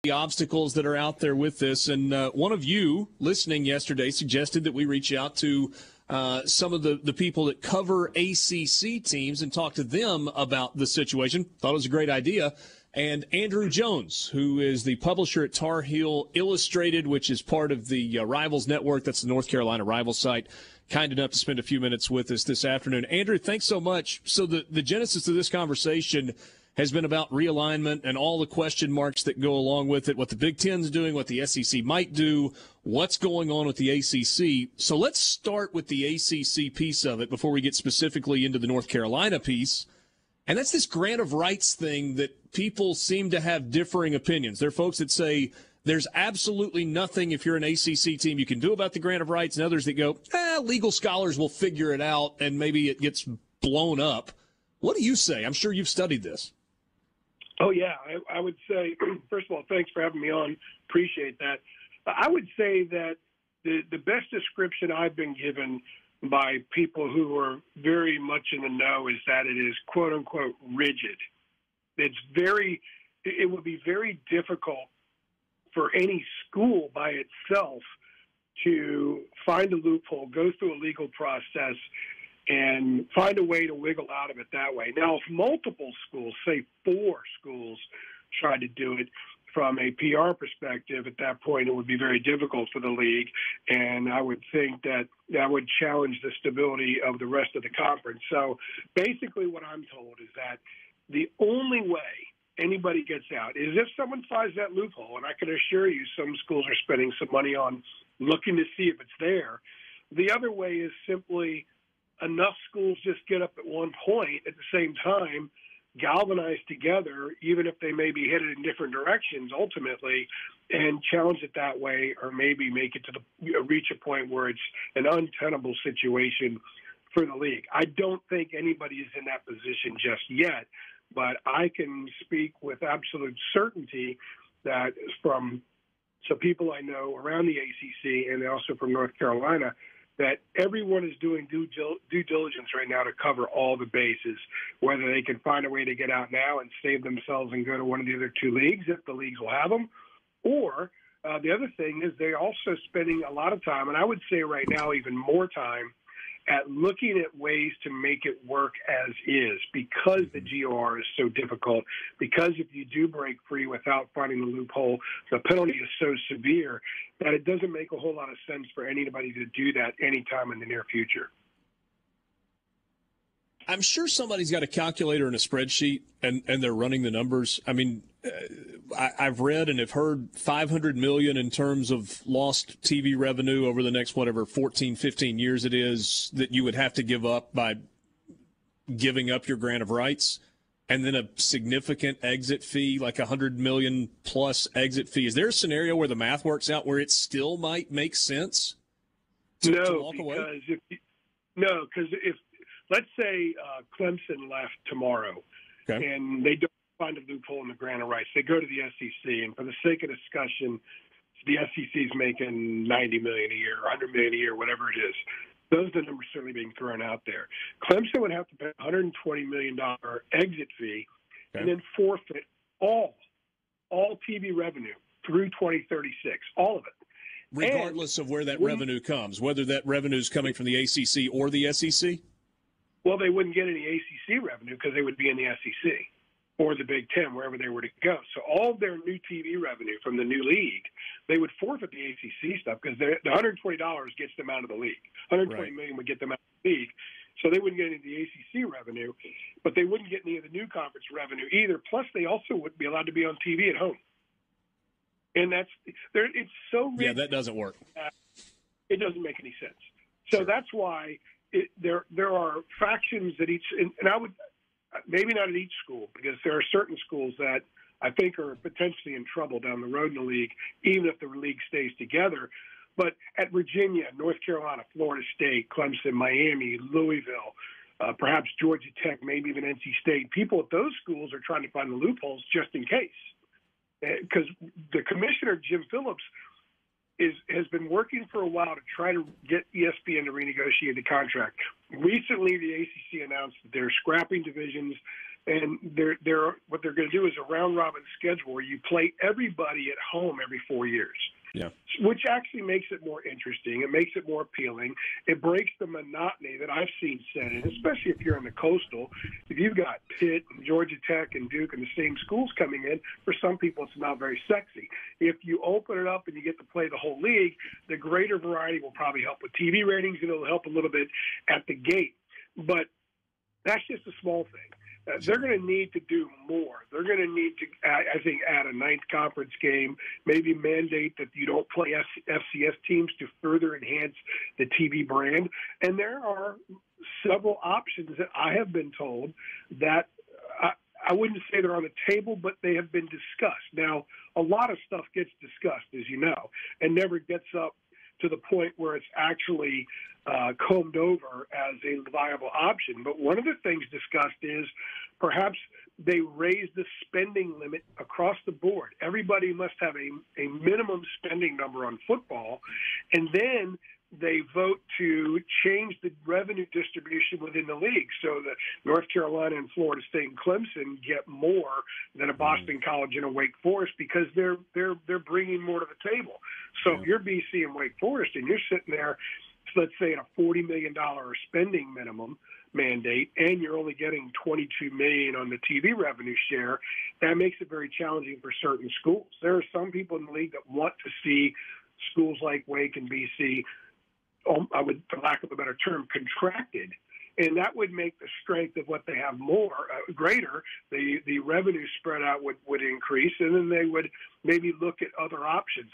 the obstacles that are out there with this. And one of you listening yesterday suggested that we reach out to some of the people that cover ACC teams and talk to them about the situation. Thought it was a great idea. And Andrew Jones, who is the publisher at Tarheel Illustrated, which is part of the Rivals Network. That's the North Carolina Rivals site. Kind enough to spend a few minutes with us this afternoon. Andrew, thanks so much. So the genesis of this conversation has been about realignment and all the question marks that go along with it, what the Big Ten's doing, what the SEC might do, what's going on with the ACC. So let's start with the ACC piece of it before we get specifically into the North Carolina piece. And that's this grant of rights thing that people seem to have differing opinions. There are folks that say there's absolutely nothing, if you're an ACC team, you can do about the grant of rights, and others that go, legal scholars will figure it out, and maybe it gets blown up. What do you say? I'm sure you've studied this. Oh, yeah. I would say, first of all, thanks for having me on. Appreciate that. I would say that the best description I've been given by people who are very much in the know is that it is, quote, unquote, rigid. It would be very difficult for any school by itself to find a loophole, go through a legal process, and find a way to wiggle out of it that way. Now, if multiple schools, say 4 schools, tried to do it from a PR perspective, at that point it would be very difficult for the league, and I would think that that would challenge the stability of the rest of the conference. So basically what I'm told is that the only way anybody gets out is if someone finds that loophole, and I can assure you some schools are spending some money on looking to see if it's there. The other way is simply enough schools just get up at one point at the same time, galvanize together, even if they may be headed in different directions ultimately, and challenge it that way, or maybe make it to reach a point where it's an untenable situation for the league. I don't think anybody is in that position just yet, but I can speak with absolute certainty that from some people I know around the ACC and also from North Carolina, that everyone is doing due diligence right now to cover all the bases, whether they can find a way to get out now and save themselves and go to one of the other 2 leagues, if the leagues will have them, or the other thing is they're also spending a lot of time, and I would say right now even more time, at looking at ways to make it work as is, because the GOR is so difficult, because if you do break free without finding the loophole, the penalty is so severe that it doesn't make a whole lot of sense for anybody to do that anytime in the near future. I'm sure somebody's got a calculator and a spreadsheet, and they're running the numbers. I mean, I've read and have heard $500 million in terms of lost TV revenue over the next, 14, 15 years it is, that you would have to give up by giving up your grant of rights, and then a significant exit fee, like $100 million plus exit fee. Is there a scenario where the math works out where it still might make sense to walk away? Because if let's say Clemson left tomorrow, okay, and they don't find a loophole in the grant of rights, they go to the SEC, and for the sake of discussion, the SEC is making $90 million a year, $100 million a year, whatever it is. Those are the numbers certainly being thrown out there. Clemson would have to pay a $120 million exit fee, okay, and then forfeit all TV revenue through 2036, all of it. Regardless of where that revenue comes, whether that revenue is coming from the ACC or the SEC? Well, they wouldn't get any ACC revenue because they would be in the SEC or the Big Ten, wherever they were to go. So all of their new TV revenue from the new league, they would forfeit the ACC stuff because the $120 gets them out of the league. $120 million would get them out of the league. So they wouldn't get any of the ACC revenue, but they wouldn't get any of the new conference revenue either. Plus, they also wouldn't be allowed to be on TV at home. And it's so rich. Yeah, that doesn't work. It doesn't make any sense. So that's why there are factions at each, and I would maybe not at each school, because there are certain schools that I think are potentially in trouble down the road in the league, even if the league stays together. But at Virginia, North Carolina, Florida State, Clemson, Miami, Louisville, perhaps Georgia Tech, maybe even NC State, people at those schools are trying to find the loopholes just in case. Because the commissioner, Jim Phillips, has been working for a while to try to get ESPN to renegotiate the contract. Recently, the ACC announced that they're scrapping divisions, And what they're going to do is a round-robin schedule where you play everybody at home every 4 years. Yeah. Which actually makes it more interesting. It makes it more appealing. It breaks the monotony that I've seen set in, especially if you're in the coastal. If you've got Pitt and Georgia Tech and Duke and the same schools coming in, for some people it's not very sexy. If you open it up and you get to play the whole league, the greater variety will probably help with TV ratings, and it'll help a little bit at the gate. But that's just a small thing. They're going to need to do more. They're going to need to, I think, add a ninth conference game, maybe mandate that you don't play FCS teams to further enhance the TV brand. And there are several options that I have been told that I wouldn't say they're on the table, but they have been discussed. Now, a lot of stuff gets discussed, as you know, and never gets up to the point where it's actually combed over as a viable option. But one of the things discussed is perhaps they raise the spending limit across the board. Everybody must have a minimum spending number on football, and then they vote to change the revenue distribution within the league so that North Carolina and Florida State and Clemson get more than a Boston College and a Wake Forest because they're bringing more to the table. So if you're BC and Wake Forest and you're sitting there, let's say at a $40 million spending minimum mandate, and you're only getting $22 million on the TV revenue share, that makes it very challenging for certain schools. There are some people in the league that want to see schools like Wake and BC, I would, for lack of a better term, contracted, and that would make the strength of what they have more greater. The revenue spread out would increase, and then they would maybe look at other options.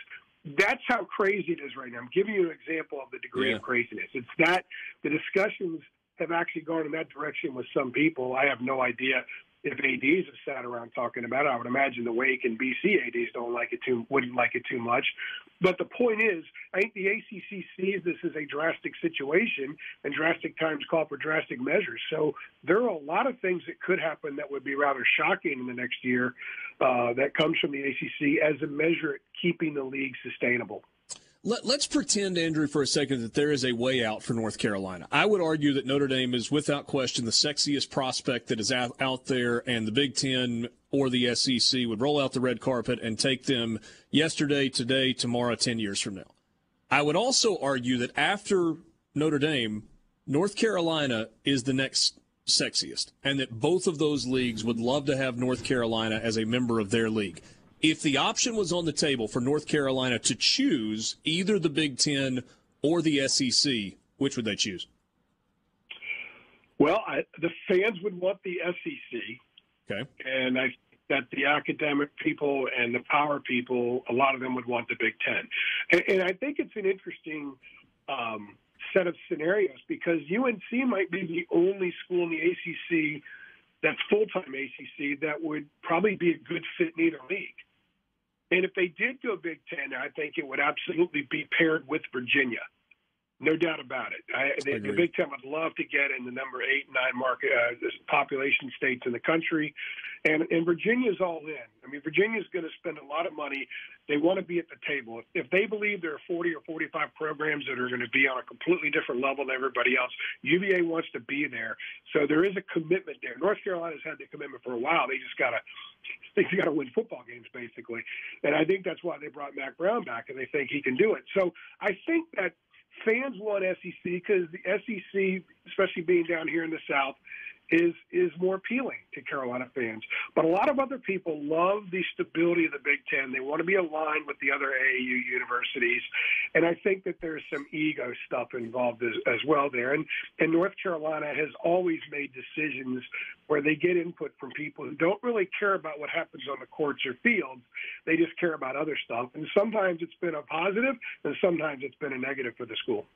That's how crazy it is right now. I'm giving you an example of the degree of craziness. It's that the discussions have actually gone in that direction with some people. I have no idea if ADs have sat around talking about it. I would imagine the Wake and BC ADs wouldn't like it too much. But the point is, I think the ACC sees this as a drastic situation, and drastic times call for drastic measures. So there are a lot of things that could happen that would be rather shocking in the next year that comes from the ACC as a measure at keeping the league sustainable. Let's pretend, Andrew, for a second that there is a way out for North Carolina. I would argue that Notre Dame is, without question, the sexiest prospect that is out there, and the Big Ten or the SEC would roll out the red carpet and take them yesterday, today, tomorrow, 10 years from now. I would also argue that after Notre Dame, North Carolina is the next sexiest, and that both of those leagues would love to have North Carolina as a member of their league. If the option was on the table for North Carolina to choose either the Big Ten or the SEC, which would they choose? Well, the fans would want the SEC. Okay. And I think that the academic people and the power people, a lot of them would want the Big Ten. And I think it's an interesting set of scenarios because UNC might be the only school in the ACC that's full-time ACC that would probably be a good fit in either league. And if they did go Big Ten, I think it would absolutely be paired with Virginia. No doubt about it. The Big Ten would love to get in the number 8 and 9 market population states in the country. And Virginia's all in. I mean, Virginia's going to spend a lot of money. They want to be at the table. If they believe there are 40 or 45 programs that are going to be on a completely different level than everybody else, UVA wants to be there. So there is a commitment there. North Carolina's had the commitment for a while. They just got to win football games, basically. And I think that's why they brought Mac Brown back, and they think he can do it. So I think that fans want SEC because the SEC, especially being down here in the South, is more appealing to Carolina fans. But a lot of other people love the stability of the Big Ten. They want to be aligned with the other AAU universities. And I think that there's some ego stuff involved as well there. And North Carolina has always made decisions where they get input from people who don't really care about what happens on the courts or fields. They just care about other stuff. And sometimes it's been a positive, and sometimes it's been a negative for the school.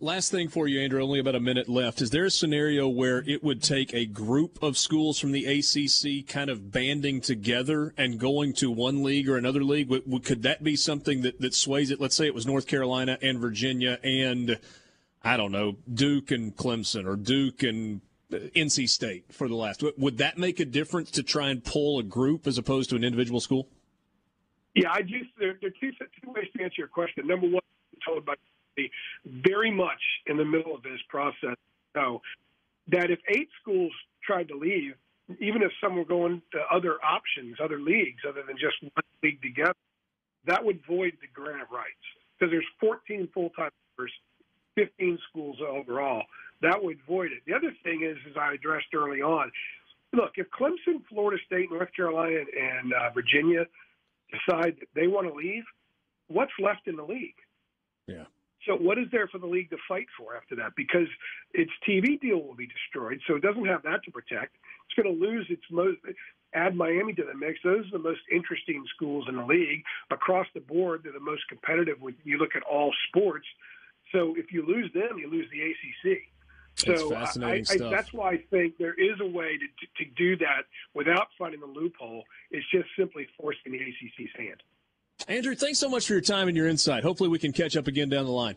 Last thing for you, Andrew, only about a minute left. Is there a scenario where it would take a group of schools from the ACC kind of banding together and going to one league or another league? Could that be something that sways it? Let's say it was North Carolina and Virginia and, I don't know, Duke and Clemson or Duke and NC State for the last. Would that make a difference to try and pull a group as opposed to an individual school? Yeah, there are two ways to answer your question. Number one, I'm told by very much in the middle of this process, so that if 8 schools tried to leave, even if some were going to other options, other leagues, other than just one league together, that would void the grant of rights because there's 14 full-time members, 15 schools overall. That would void it. The other thing is, as I addressed early on, look, if Clemson, Florida State, North Carolina, and Virginia decide that they want to leave, what's left in the league? Yeah. So what is there for the league to fight for after that? Because its TV deal will be destroyed, so it doesn't have that to protect. It's going to lose its most – add Miami to the mix. Those are the most interesting schools in the league. Across the board, they're the most competitive when you look at all sports. So if you lose them, you lose the ACC. So that's why I think there is a way to do that without finding the loophole. It's just simply forcing the ACC's hand. Andrew, thanks so much for your time and your insight. Hopefully we can catch up again down the line.